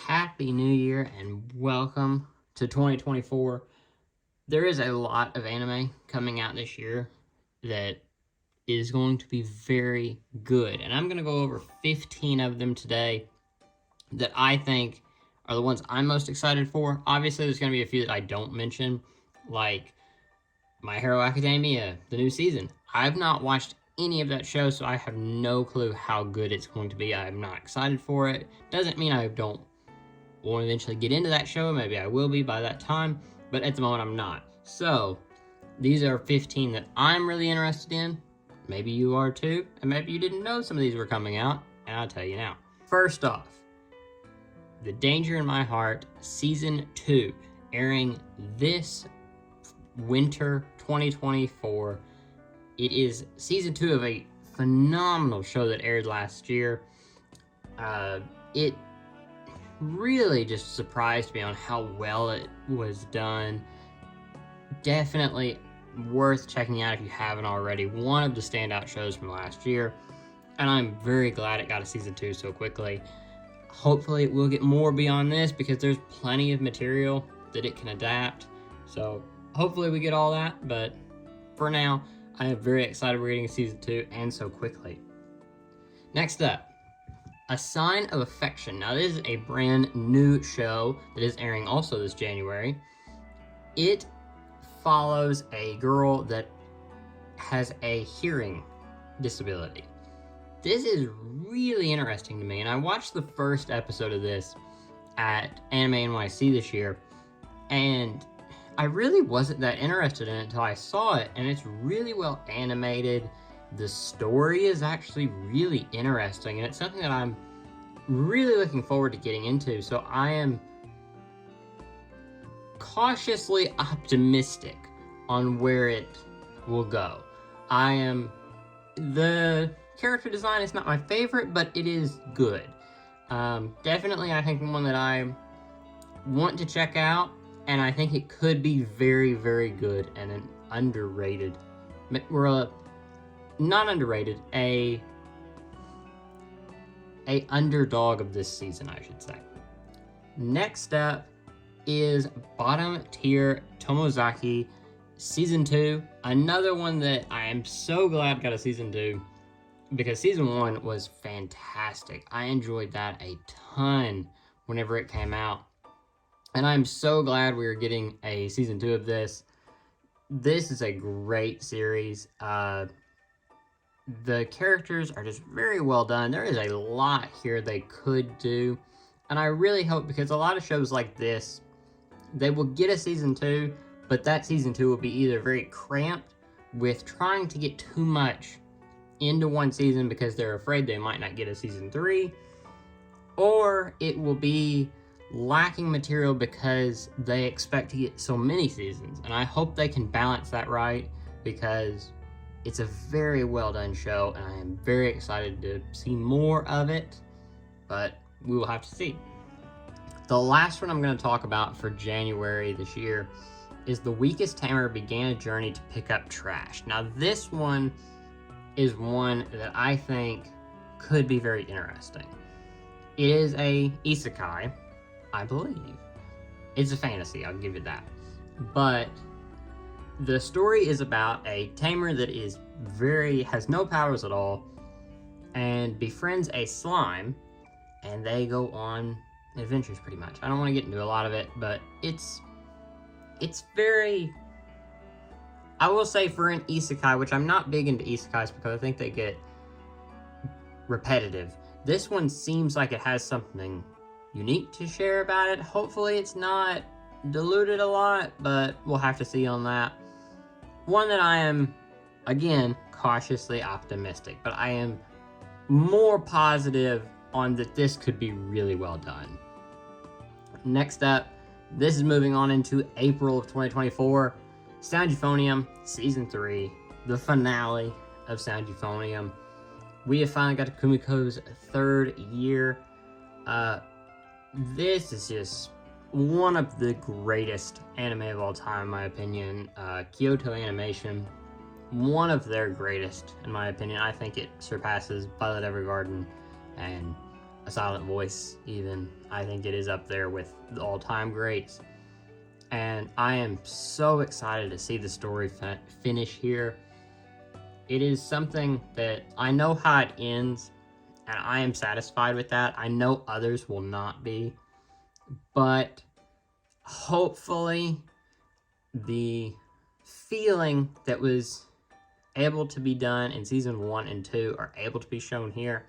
Happy New Year and welcome to 2024. There is a lot of anime coming out this year that is going to be very good, and I'm going to go over 15 of them today that I think are the ones I'm most excited for. Obviously, there's going to be a few that I don't mention, like My Hero Academia, the new season. I've not watched any of that show, so I have no clue how good it's going to be. I'm not excited for it. Doesn't mean I don't want to eventually get into that show. Maybe I will be by that time, but at the moment I'm not. So these are 15 that I'm really interested in. Maybe you are too, and maybe you didn't know some of these were coming out, and I'll tell you now. First off, The Danger in My Heart Season 2, airing this winter 2024. It is Season 2 of a phenomenal show that aired last year. It really just surprised me on how well it was done. Definitely worth checking out if you haven't already. One of the standout shows from last year, and I'm very glad it got a Season 2 so quickly. Hopefully it will get more beyond this because there's plenty of material that it can adapt. So hopefully we get all that, but for now, I am very excited we're getting a Season 2 and so quickly. Next up, A Sign of Affection. Now, this is a brand new show that is airing also this January. It follows a girl that has a hearing disability. This is really interesting to me, and I watched the first episode of this at Anime NYC this year, and I really wasn't that interested in it until I saw it, and it's really well animated. The story is actually really interesting, and it's something that I'm really looking forward to getting into, so I am cautiously optimistic on where it will go. The character design is not my favorite, but it is good. Definitely, I think one that I want to check out, and I think it could be very, very good and an underrated, not underrated, a underdog of this season, I should say. Next up is Bottom Tier Tomozaki Season 2. Another one that I am so glad got a Season 2 because Season 1 was fantastic. I enjoyed that a ton whenever it came out. And I'm so glad we are getting a Season 2 of this. This is a great series. The characters are just very well done. There is a lot here they could do. And I really hope, because a lot of shows like this, they will get a Season 2, but that Season 2 will be either very cramped with trying to get too much into one season because they're afraid they might not get a Season 3, or it will be lacking material because they expect to get so many seasons. And I hope they can balance that right, because it's a very well done show, and I am very excited to see more of it, but we will have to see. The last one I'm going to talk about for January this year is The Weakest Tamer Began a Journey to Pick Up Trash. Now, this one is one that I think could be very interesting. It is a isekai, I believe. It's a fantasy, I'll give it that. But the story is about a tamer that has no powers at all and befriends a slime, and they go on adventures pretty much. I don't want to get into a lot of it, but it's very, I will say, for an isekai, which I'm not big into isekais because I think they get repetitive. This one seems like it has something unique to share about it. Hopefully it's not diluted a lot, but we'll have to see on that. One that I am, again, cautiously optimistic, but I am more positive on that this could be really well done. Next up, this is moving on into April of 2024. Sound Euphonium Season 3, the finale of Sound Euphonium. We have finally got to Kumiko's third year. This is just one of the greatest anime of all time, in my opinion. Kyoto Animation, one of their greatest, in my opinion. I think it surpasses Violet Evergarden and A Silent Voice, even. I think it is up there with the all-time greats. And I am so excited to see the story finish here. It is something that I know how it ends, and I am satisfied with that. I know others will not be, but hopefully the feeling that was able to be done in season 1 and 2 are able to be shown here.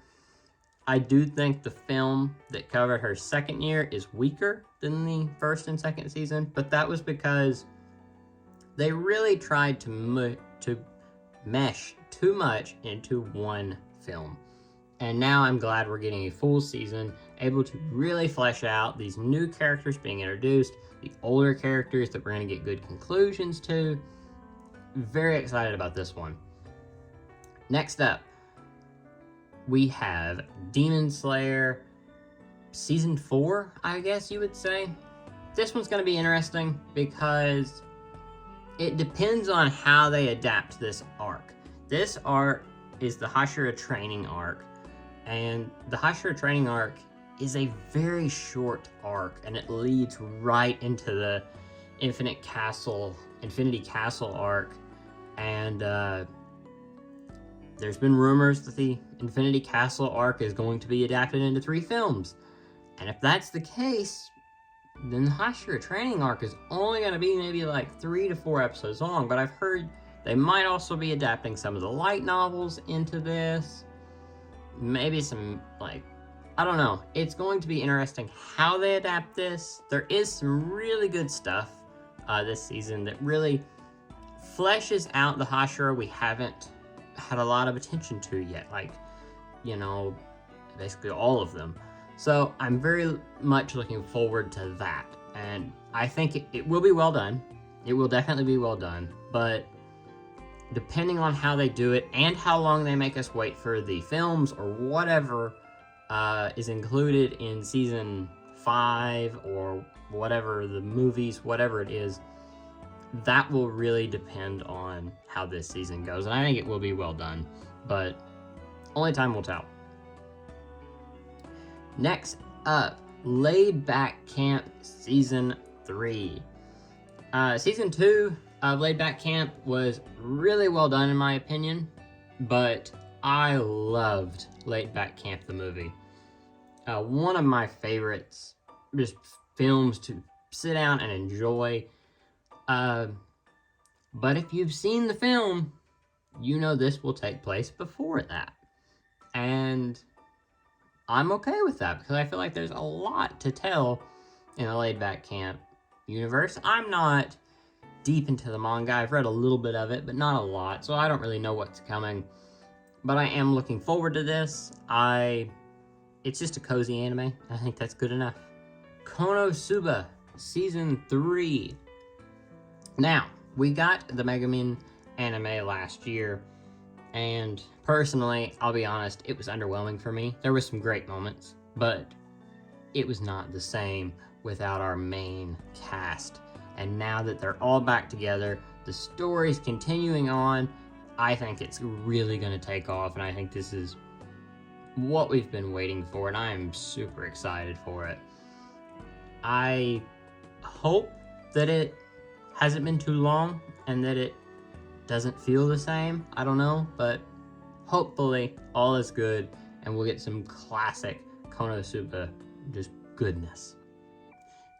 I do think the film that covered her second year is weaker than the first and second season, but that was because they really tried to mesh too much into one film. And now I'm glad we're getting a full season, able to really flesh out these new characters being introduced, the older characters that we're going to get good conclusions to. Very excited about this one. Next up, we have Demon Slayer Season 4, I guess you would say. This one's going to be interesting because it depends on how they adapt this arc. This arc is the Hashira training arc, and the Hashira training arc is a very short arc, and it leads right into the Infinity Castle arc, and there's been rumors that the Infinity Castle arc is going to be adapted into 3 films. And if that's the case, then the Hashira training arc is only going to be maybe like 3 to 4 episodes long. But I've heard they might also be adapting some of the light novels into this. Maybe some, like, I don't know. It's going to be interesting how they adapt this. There is some really good stuff this season that really fleshes out the Hashira we haven't had a lot of attention to yet, like, you know, basically all of them. So I'm very much looking forward to that, and I think it will be well done. It will definitely be well done, but depending on how they do it and how long they make us wait for the films or whatever is included in season 5 or whatever, the movies, whatever it is, that will really depend on how this season goes. And I think it will be well done, but only time will tell. Next up, Laid Back Camp Season 3. Season 2 of Laid Back Camp was really well done in my opinion, but I loved Laid Back Camp the movie. One of my favorites, just films to sit down and enjoy. But if you've seen the film, you know this will take place before that. And I'm okay with that because I feel like there's a lot to tell in the Laid Back Camp universe. I'm not deep into the manga. I've read a little bit of it, but not a lot, so I don't really know what's coming. But I am looking forward to this. It's just a cozy anime. I think that's good enough. Konosuba Season 3. Now, we got the Megumin anime last year, and personally, I'll be honest, it was underwhelming for me. There were some great moments, but it was not the same without our main cast. And now that they're all back together, the story's continuing on, I think it's really going to take off, and I think this is what we've been waiting for, and I am super excited for it. I hope that it hasn't been too long and that it doesn't feel the same. I don't know, but hopefully all is good and we'll get some classic Konosuba just goodness.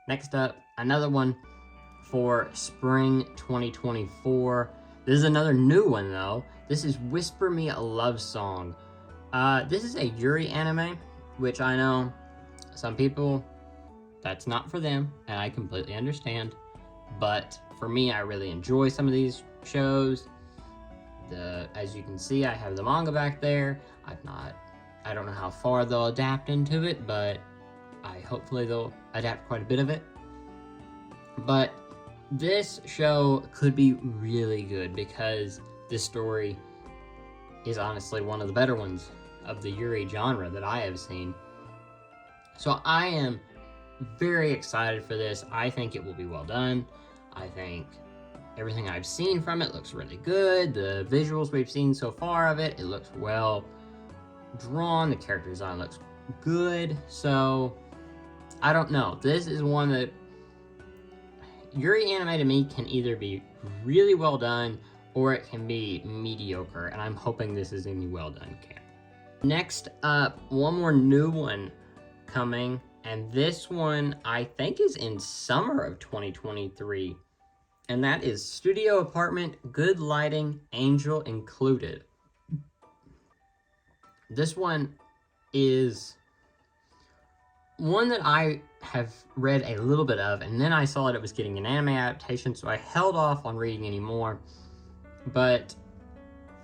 Next up, another one for spring 2024. This is another new one though. This is Whisper Me a Love Song. This is a Yuri anime, which I know some people, that's not for them, and I completely understand. But for me, I really enjoy some of these shows. As you can see, I have the manga back there. I don't know how far they'll adapt into it, but hopefully they'll adapt quite a bit of it. But this show could be really good because this story is honestly one of the better ones of the Yuri genre that I have seen. So I am very excited for this. I think it will be well done. I think everything I've seen from it looks really good. The visuals we've seen so far of it, it looks well drawn. The character design looks good. So I don't know. This is one that Yuri anime to me can either be really well done or it can be mediocre, and I'm hoping this is in the well done camp. Next up, one more new one coming, and this one I think is in summer of 2023, and that is Studio Apartment, Good Lighting, Angel Included. This one is one that I have read a little bit of, and then I saw that it was getting an anime adaptation, so I held off on reading any more. But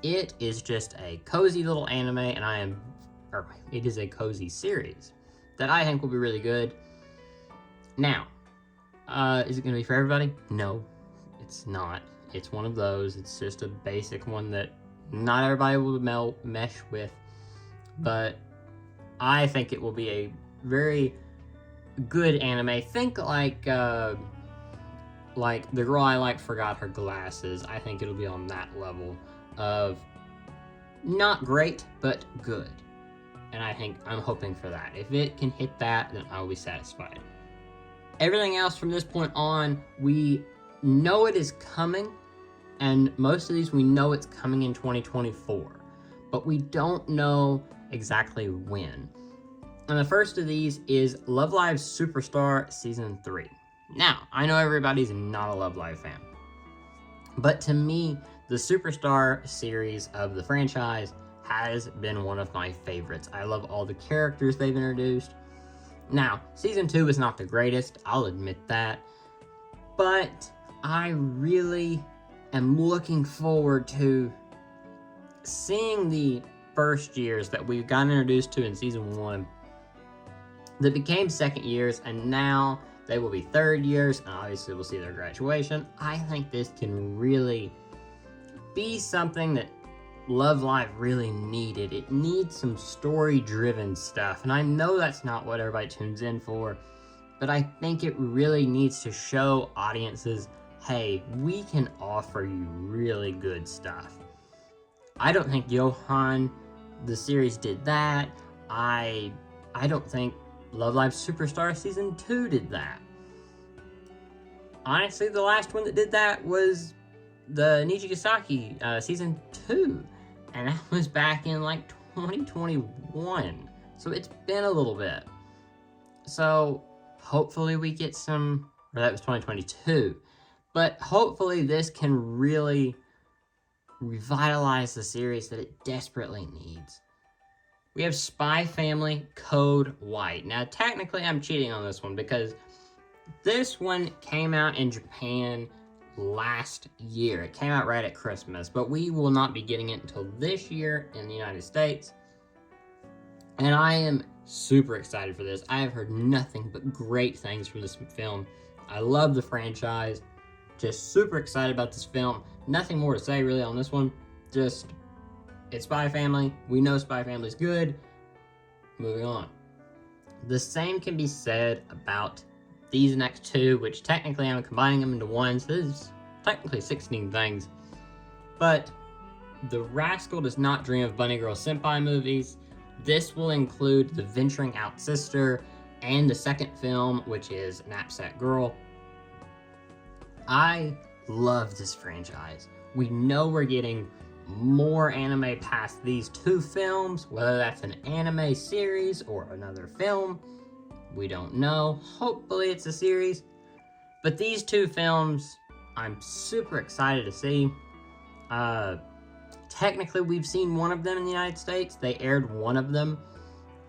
it is just a cozy little anime, and it is a cozy series that I think will be really good. Now, is it going to be for everybody? No, it's not. It's one of those. It's just a basic one that not everybody will mesh with, but I think it will be a very good anime. Think like The Girl I Like Forgot Her Glasses. I think it'll be on that level of not great, but good. And I'm hoping for that. If it can hit that, then I'll be satisfied. Everything else from this point on, we know it is coming, and most of these we know it's coming in 2024, but we don't know exactly when. And the first of these is Love Live Superstar Season 3. Now, I know everybody's not a Love Live fan, but to me, the Superstar series of the franchise has been one of my favorites. I love all the characters they've introduced. Now, Season 2 is not the greatest, I'll admit that, but I really am looking forward to seeing the first years that we've gotten introduced to in Season 1 that became second years, and now they will be third years, and obviously we'll see their graduation. I think this can really be something that Love Live really needed. It needs some story-driven stuff, and I know that's not what everybody tunes in for, but I think it really needs to show audiences, hey, we can offer you really good stuff. I don't think Johan, the series, did that. I don't think Love Live Superstar Season 2 did that. Honestly, the last one that did that was the Nijigasaki Season 2. And that was back in like 2021. So it's been a little bit. So hopefully we get some, or that was 2022. But hopefully this can really revitalize the series that it desperately needs. We have Spy Family Code White. Now, technically, I'm cheating on this one because this one came out in Japan last year. It came out right at Christmas, but we will not be getting it until this year in the United States. And I am super excited for this. I have heard nothing but great things from this film. I love the franchise. Just super excited about this film. Nothing more to say really on this one. Just, it's Spy Family. We know Spy Family's good. Moving on. The same can be said about these next two, which technically I'm combining them into one, so this is technically 16 things. But The Rascal Does Not Dream of Bunny Girl Senpai movies. This will include The Venturing Out Sister and the second film, which is Knapsack Girl. I love this franchise. We know we're getting more anime past these two films, whether that's an anime series or another film. We don't know. Hopefully it's a series. But these two films, I'm super excited to see. Technically, we've seen one of them in the United States. They aired one of them,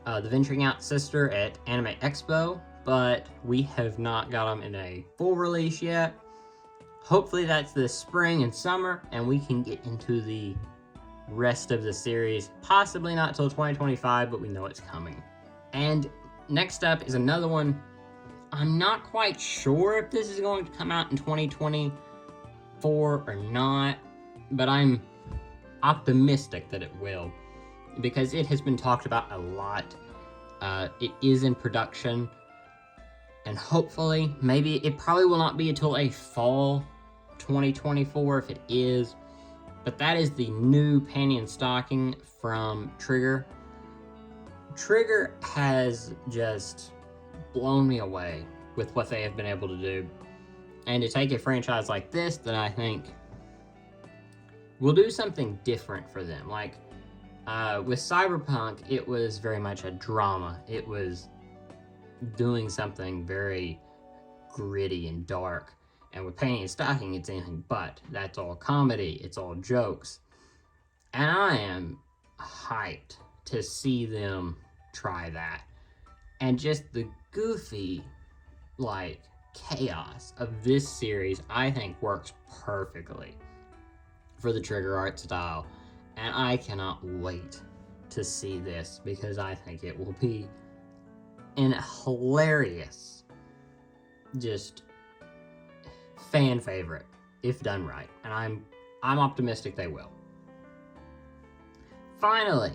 The Venturing Out Sister, at Anime Expo, but we have not got them in a full release yet. Hopefully that's this spring and summer, and we can get into the rest of the series. Possibly not till 2025, but we know it's coming. And next up is another one. I'm not quite sure if this is going to come out in 2024 or not, but I'm optimistic that it will, because it has been talked about a lot. It is in production, and hopefully, maybe it probably will not be until a fall 2024 if it is, but that is the new Panty and Stocking from Trigger. Trigger has just blown me away with what they have been able to do. And to take a franchise like this that I think will do something different for them. Like, with Cyberpunk, it was very much a drama. It was doing something very gritty and dark. And with Penny and Stocking, it's anything but. That's all comedy. It's all jokes. And I am hyped to see them try that. And just the goofy, like, chaos of this series, I think works perfectly for the Trigger art style. And I cannot wait to see this because I think it will be an hilarious, just fan favorite if done right. And I'm optimistic they will. Finally,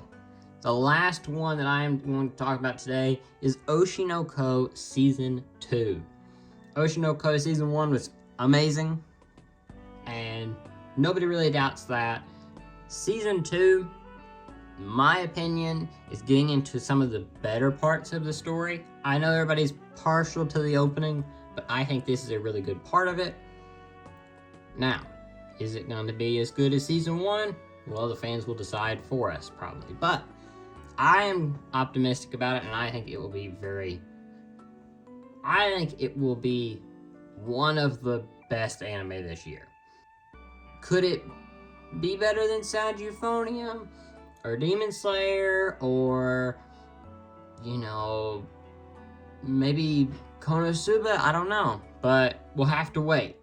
the last one that I am going to talk about today is Oshinoko Season 2. Oshinoko Season 1 was amazing, and nobody really doubts that. Season 2, in my opinion, is getting into some of the better parts of the story. I know everybody's partial to the opening, but I think this is a really good part of it. Now, is it going to be as good as Season 1? Well, the fans will decide for us, probably. But I am optimistic about it, and I think it will be one of the best anime this year. Could it be better than Sad Euphonium or Demon Slayer or, maybe Konosuba? I don't know, but we'll have to wait.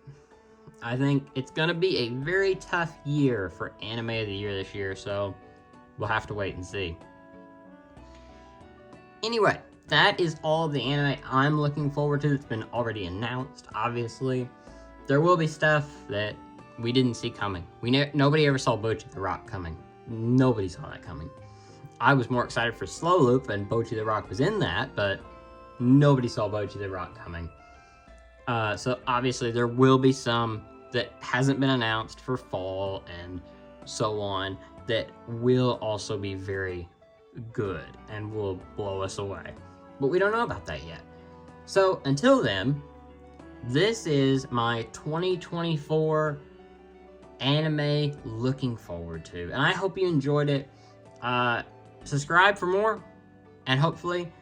I think it's going to be a very tough year for Anime of the Year this year, so we'll have to wait and see. Anyway, that is all the anime I'm looking forward to that's been already announced, obviously. There will be stuff that we didn't see coming. Nobody ever saw Bocchi the Rock coming. Nobody saw that coming. I was more excited for Slow Loop, and Bocchi the Rock was in that, but nobody saw Bocchi the Rock coming. So obviously there will be some that hasn't been announced for fall and so on that will also be very good and will blow us away. But we don't know about that yet. So until then, this is my 2024 anime looking forward to. And I hope you enjoyed it. Subscribe for more, and hopefully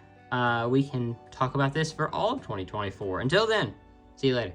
we can talk about this for all of 2024. Until then, see you later.